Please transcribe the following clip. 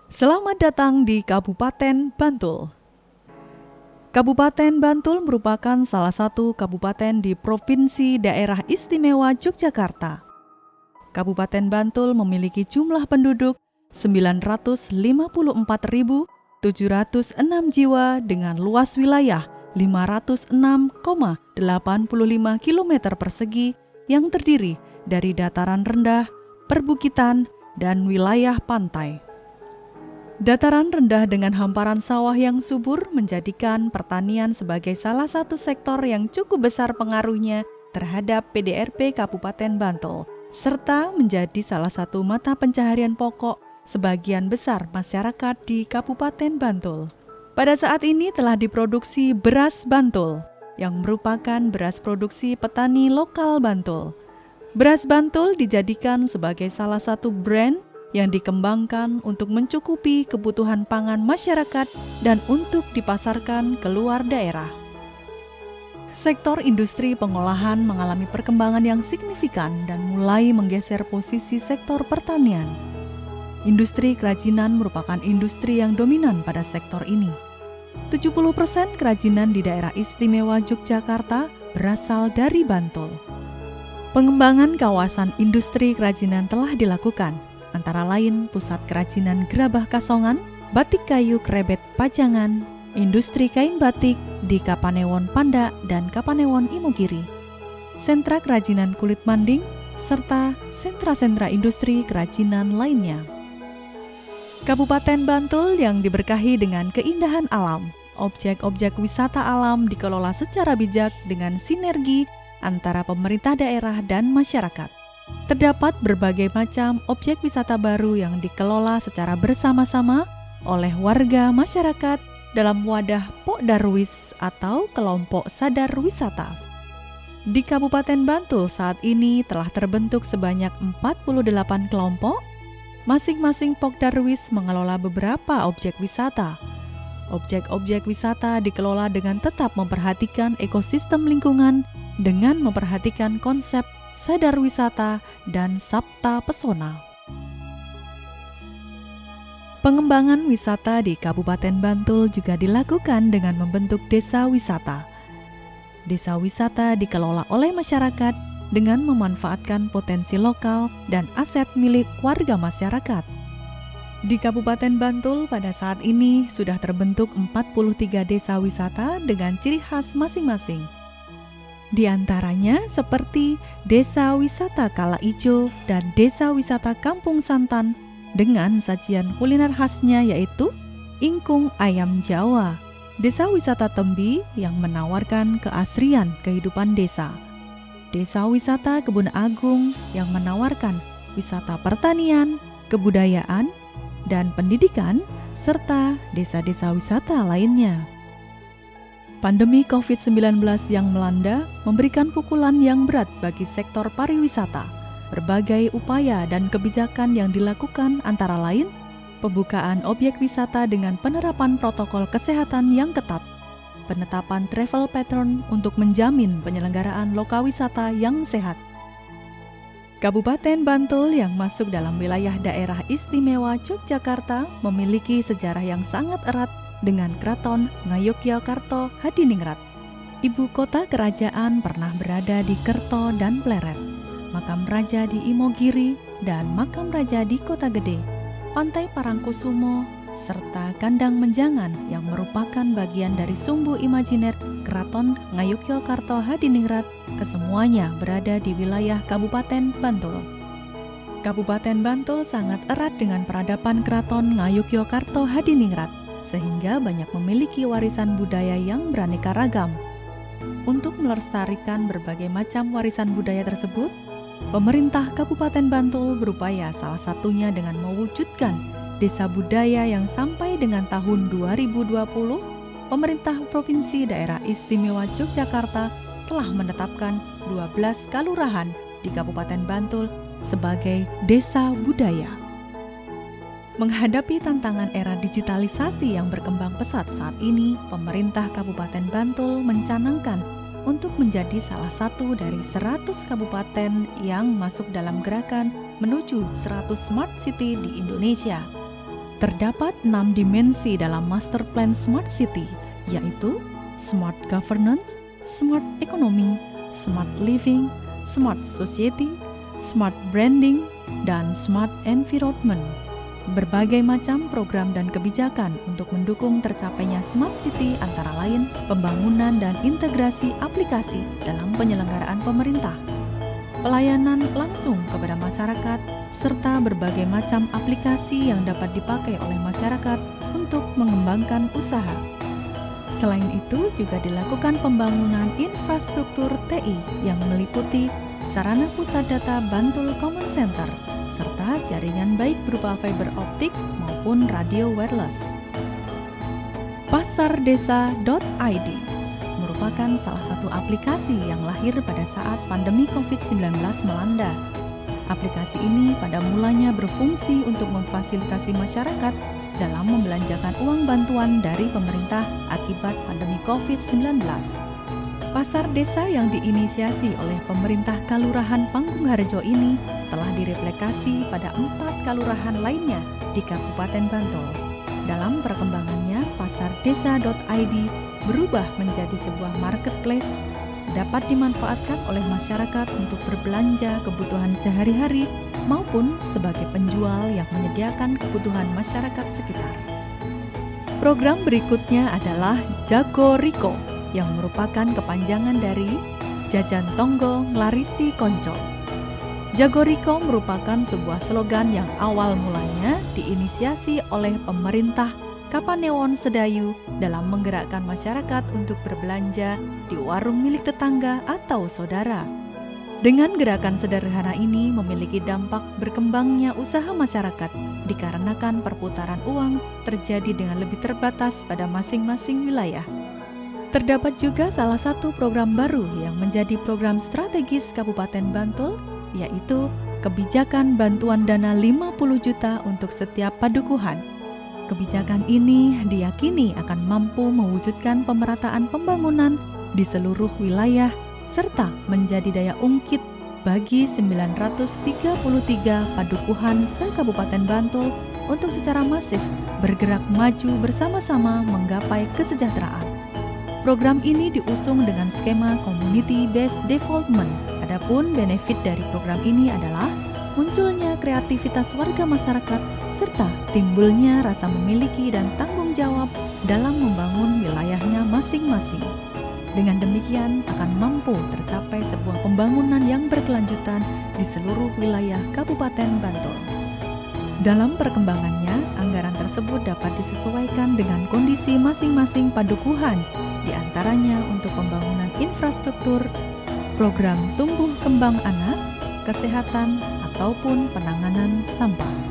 Selamat datang di Kabupaten Bantul. Kabupaten Bantul merupakan salah satu kabupaten di Provinsi Daerah Istimewa Yogyakarta. Kabupaten Bantul memiliki jumlah penduduk 954.706 jiwa dengan luas wilayah 506,85 km persegi yang terdiri dari dataran rendah, perbukitan, dan wilayah pantai. Dataran rendah dengan hamparan sawah yang subur menjadikan pertanian sebagai salah satu sektor yang cukup besar pengaruhnya terhadap PDRB Kabupaten Bantul, serta menjadi salah satu mata pencaharian pokok sebagian besar masyarakat di Kabupaten Bantul. Pada saat ini telah diproduksi beras Bantul, yang merupakan beras produksi petani lokal Bantul. Beras Bantul dijadikan sebagai salah satu brand yang dikembangkan untuk mencukupi kebutuhan pangan masyarakat dan untuk dipasarkan ke luar daerah. Sektor industri pengolahan mengalami perkembangan yang signifikan dan mulai menggeser posisi sektor pertanian. Industri kerajinan merupakan industri yang dominan pada sektor ini. 70% kerajinan di daerah istimewa Yogyakarta berasal dari Bantul. Pengembangan kawasan industri kerajinan telah dilakukan, antara lain Pusat Kerajinan Gerabah Kasongan, Batik Kayu Krebet Pajangan, Industri Kain Batik di Kapanewon Panda dan Kapanewon Imogiri, Sentra Kerajinan Kulit Manding, serta sentra-sentra industri kerajinan lainnya. Kabupaten Bantul yang diberkahi dengan keindahan alam, objek-objek wisata alam dikelola secara bijak dengan sinergi antara pemerintah daerah dan masyarakat. Terdapat berbagai macam objek wisata baru yang dikelola secara bersama-sama oleh warga masyarakat dalam wadah Pokdarwis atau kelompok sadar wisata. Di Kabupaten Bantul saat ini telah terbentuk sebanyak 48 kelompok. Masing-masing Pokdarwis mengelola beberapa objek wisata. Objek-objek wisata dikelola dengan tetap memperhatikan ekosistem lingkungan dengan memperhatikan konsep sadar wisata dan sabta pesona. Pengembangan wisata di Kabupaten Bantul juga dilakukan dengan membentuk desa wisata. Desa wisata dikelola oleh masyarakat dengan memanfaatkan potensi lokal dan aset milik warga masyarakat. Di Kabupaten Bantul pada saat ini sudah terbentuk 43 desa wisata dengan ciri khas masing-masing. Di antaranya seperti Desa Wisata Kala Ijo dan Desa Wisata Kampung Santan dengan sajian kuliner khasnya yaitu ingkung ayam Jawa, Desa Wisata Tembi yang menawarkan keasrian kehidupan desa, Desa Wisata Kebun Agung yang menawarkan wisata pertanian, kebudayaan, dan pendidikan, serta desa-desa wisata lainnya. Pandemi COVID-19 yang melanda memberikan pukulan yang berat bagi sektor pariwisata. Berbagai upaya dan kebijakan yang dilakukan antara lain pembukaan objek wisata dengan penerapan protokol kesehatan yang ketat, penetapan travel pattern untuk menjamin penyelenggaraan lokawisata yang sehat. Kabupaten Bantul yang masuk dalam wilayah daerah istimewa Yogyakarta memiliki sejarah yang sangat erat dengan Keraton Ngayogyakarta Hadiningrat. Ibu kota kerajaan pernah berada di Kerto dan Pleret, makam raja di Imogiri dan makam raja di Kota Gede, Pantai Parangkusumo, serta Kandang Menjangan yang merupakan bagian dari sumbu imajiner Keraton Ngayogyakarta Hadiningrat. Kesemuanya berada di wilayah Kabupaten Bantul. Kabupaten Bantul sangat erat dengan peradaban Keraton Ngayogyakarta Hadiningrat, sehingga banyak memiliki warisan budaya yang beraneka ragam. Untuk melestarikan berbagai macam warisan budaya tersebut, pemerintah Kabupaten Bantul berupaya salah satunya dengan mewujudkan desa budaya yang sampai dengan tahun 2020, pemerintah Provinsi Daerah Istimewa Yogyakarta telah menetapkan 12 kalurahan di Kabupaten Bantul sebagai desa budaya. Menghadapi tantangan era digitalisasi yang berkembang pesat saat ini, pemerintah Kabupaten Bantul mencanangkan untuk menjadi salah satu dari 100 kabupaten yang masuk dalam gerakan menuju 100 Smart City di Indonesia. Terdapat 6 dimensi dalam Master Plan Smart City, yaitu Smart Governance, Smart Economy, Smart Living, Smart Society, Smart Branding, dan Smart Environment. Berbagai macam program dan kebijakan untuk mendukung tercapainya Smart City antara lain pembangunan dan integrasi aplikasi dalam penyelenggaraan pemerintah, pelayanan langsung kepada masyarakat, serta berbagai macam aplikasi yang dapat dipakai oleh masyarakat untuk mengembangkan usaha. Selain itu, juga dilakukan pembangunan infrastruktur TI yang meliputi sarana pusat data Bantul Common Center, serta jaringan baik berupa fiber optik maupun radio wireless. Pasardesa.id merupakan salah satu aplikasi yang lahir pada saat pandemi COVID-19 melanda. Aplikasi ini pada mulanya berfungsi untuk memfasilitasi masyarakat dalam membelanjakan uang bantuan dari pemerintah akibat pandemi COVID-19. Pasar desa yang diinisiasi oleh pemerintah Kalurahan Panggung-Harjo ini telah direplikasi pada 4 kalurahan lainnya di Kabupaten Bantul. Dalam perkembangannya, pasardesa.id berubah menjadi sebuah marketplace dapat dimanfaatkan oleh masyarakat untuk berbelanja kebutuhan sehari-hari maupun sebagai penjual yang menyediakan kebutuhan masyarakat sekitar. Program berikutnya adalah Jago Riko yang merupakan kepanjangan dari Jajan Tonggo Nglarisi Konco. Jago Riko merupakan sebuah slogan yang awal mulanya diinisiasi oleh pemerintah Kapanewon Sedayu dalam menggerakkan masyarakat untuk berbelanja di warung milik tetangga atau saudara. Dengan gerakan sederhana ini memiliki dampak berkembangnya usaha masyarakat dikarenakan perputaran uang terjadi dengan lebih terbatas pada masing-masing wilayah. Terdapat juga salah satu program baru yang menjadi program strategis Kabupaten Bantul, yaitu kebijakan bantuan dana 50 juta untuk setiap padukuhan. Kebijakan ini diyakini akan mampu mewujudkan pemerataan pembangunan di seluruh wilayah serta menjadi daya ungkit bagi 933 padukuhan se-Kabupaten Bantul untuk secara masif bergerak maju bersama-sama menggapai kesejahteraan. Program ini diusung dengan skema Community Based Development. Adapun benefit dari program ini adalah munculnya kreativitas warga masyarakat serta timbulnya rasa memiliki dan tanggung jawab dalam membangun wilayahnya masing-masing. Dengan demikian akan mampu tercapai sebuah pembangunan yang berkelanjutan di seluruh wilayah Kabupaten Bantul. Dalam perkembangannya, anggaran tersebut dapat disesuaikan dengan kondisi masing-masing padukuhan, di antaranya untuk pembangunan infrastruktur, program tumbuh kembang anak, kesehatan, ataupun penanganan sampah.